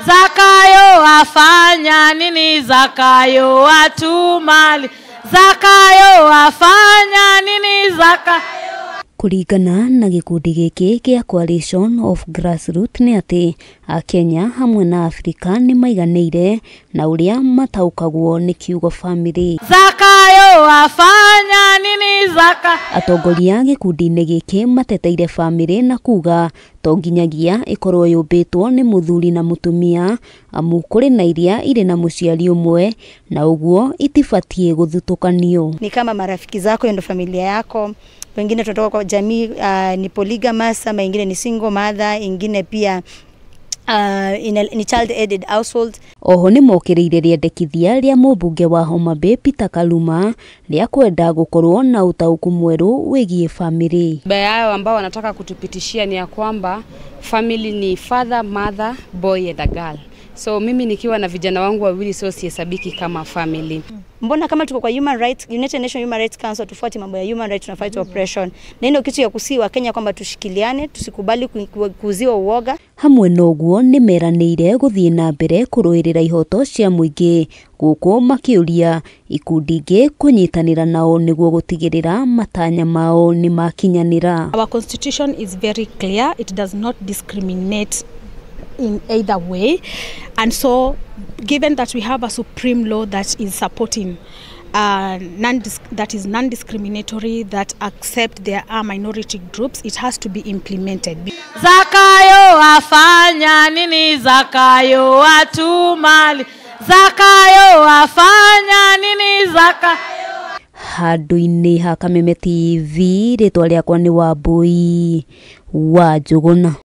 Zakayo afanya nini? Zakayo atumali. Zakayo afanya nini? Zakayo. Kuringana na gikundi giki kia Coalition of Grassroots ni ati Akenya hamwe na Afrika ni maiganeire na uria mataukagwo ni kiugo family. Zakayo afanya nini? Zakayo. Atongoria gikundi-ini giki mateteire family na kuga to nginyagia ikorwo yumbitwo ni muthuri na mutumia amu kuri na iria ire na muciari umwe na uguo itibatie guthutukanio. Ni kama marafiki zako, ndio familia yako. Wengine tunatoka kwa jamii ni polygamous, ama ingine ni single mother, ingine pia ni child aided household. Oho ni mokereire riendekithia ria mubunge wa Homa Bay Peter Kaluma ria kwenda gukorwo na utauku mweru wigie family. Bayao ambao wanataka kutupitishia ni ya kwamba family ni father, mother, boy and a girl. So mimi nikiwa na vijana wangu wawili so sihesabiki kama family. Mbona kama tuko kwa Human Rights, United Nations Human Rights Council tufuate mambo ya human rights na fight oppression. Na ndio kitu ya kusiwa Kenya kwamba tushikiliane, tusikubali kuziwa uoga. Hamwe noguo ni meranĩire guthie na mbere kuruirira ihoto cia muingi guku makiuria ikundi ingi kunyitanira nao niguo gutigirira matanya mao ni makinyanira. Our constitution is very clear. It does not discriminate in either way, and so given that we have a supreme law that is supporting that is non-discriminatory, that accept there are minority groups, it has to be implemented. Zakayo afanya nini? Zakayo atumali. Zakayo afanya nini? Zakayo. Handu-ini ha Kameme TV ritwa riakwa ni Wambui wa Njuguna.